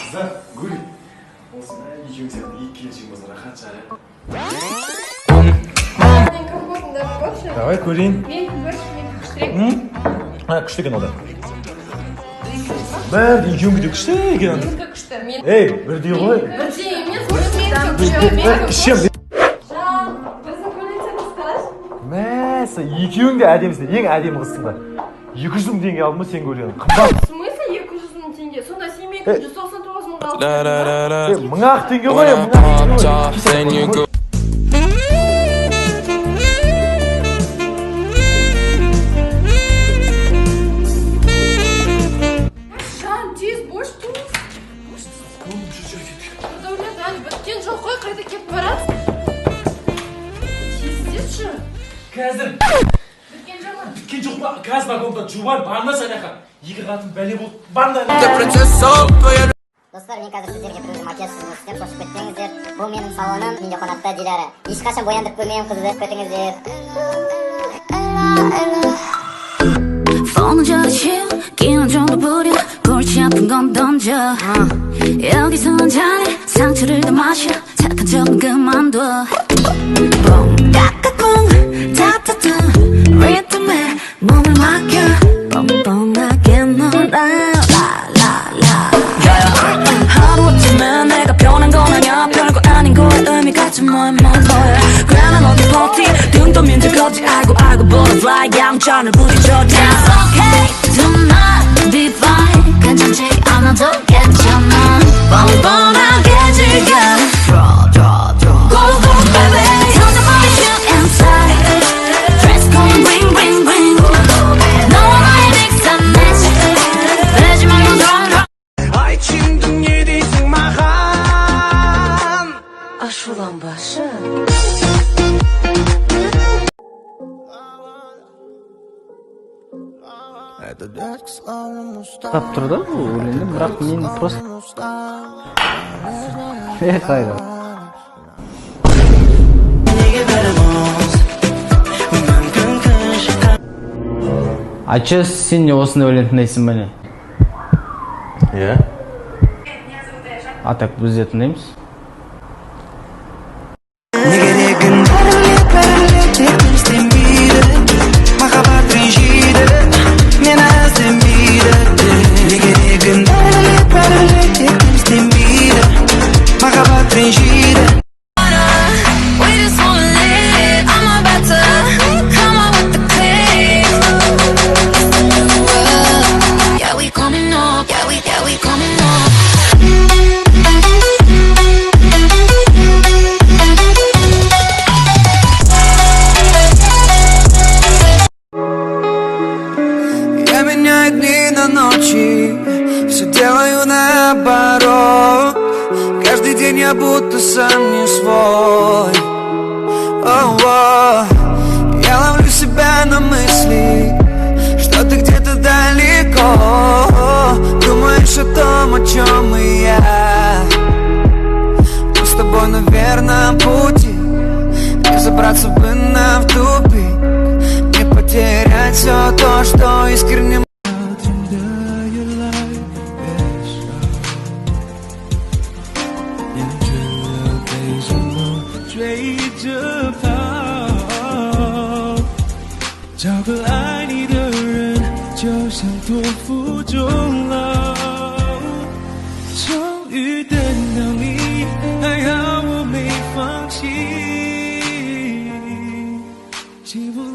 Kızlar, gül. Olsun ha, iki gün senin ilk kez çıkmasına rahat çare. Давай, көрейін. Күшті екен одан. Бәрі екеуіңгі де күшті екен. Ей, бірдей ғой. Бірдей емес, Ішем. Жан, біздің көйлектеріміз қалай? Мәсі, екеуің де әдемісің, ең әдемі қызсыңдар. 200 мың теңге алдым сен көрген. Қымбат. В смысле 200 мың теңге? Сонда сен мен 199 мыңға алдың. Мың-ақ теңге ғой, мың-ақ теңге. Жан, тез бош туыз. Нұрдәулет, әлі біткен жоқ қой, қайда кетіп барасың? Тездеші. Қазір. Біткен жоқ ма? Біткен жоқ па? Қазір вагонда жуар, барма санақа. Екі қатын бәле болды. Барна. Достар, мен қазір сіздерге біреуді макияжсыз істеп қосып кетпеңіздер. Бұл менің салоным, менде қонақта Диляра. Ешқашан бояндырып көрмеген қызды көтіңіздер. 폰은 저리치워 기운 좀 더 부려 골치 아픈 건 던져 여기서는 잔에 상처를 더 마셔 착한 척은 그만둬 뽕 까까꿍 타타타 리듬에 몸을 맡겨 뻔뻔하게 놀아 라라라 하루아침에 내가 변한 건 아냐 별거 아닌 거에 의미가 좀 뭐야 그래 난 어디 버티 등 떠민 적 없지 알고 butterfly 양천을 부딪혀 That's okay tonight be fine 괜찮지 않아도 괜찮아 뻔뻔하게 즐겨 Go go baby 터져버린 you inside Dress code ring ring ring 너와 나의 빅산 match 내지 말고 drone Ayçin dünya değilsin mağam Aşulan başı Тап тұрды өлеңді, бірақ мен просто қайда Ача, сен не осыны өлең тыңдайсың ба не? Иә. А так біз де тыңдаймыз. Все делаю наоборот. Каждый день я будто сам не свой. Я ловлю себя на мысли, что ты где-то далеко. Думаешь о том, о чем и я. Мы с тобой на верном пути. Не забраться бы нам в тупик, не потерять все то, что искренне.找个爱你的人，就像托付终老。终于等到你，还好我没放弃。幸福。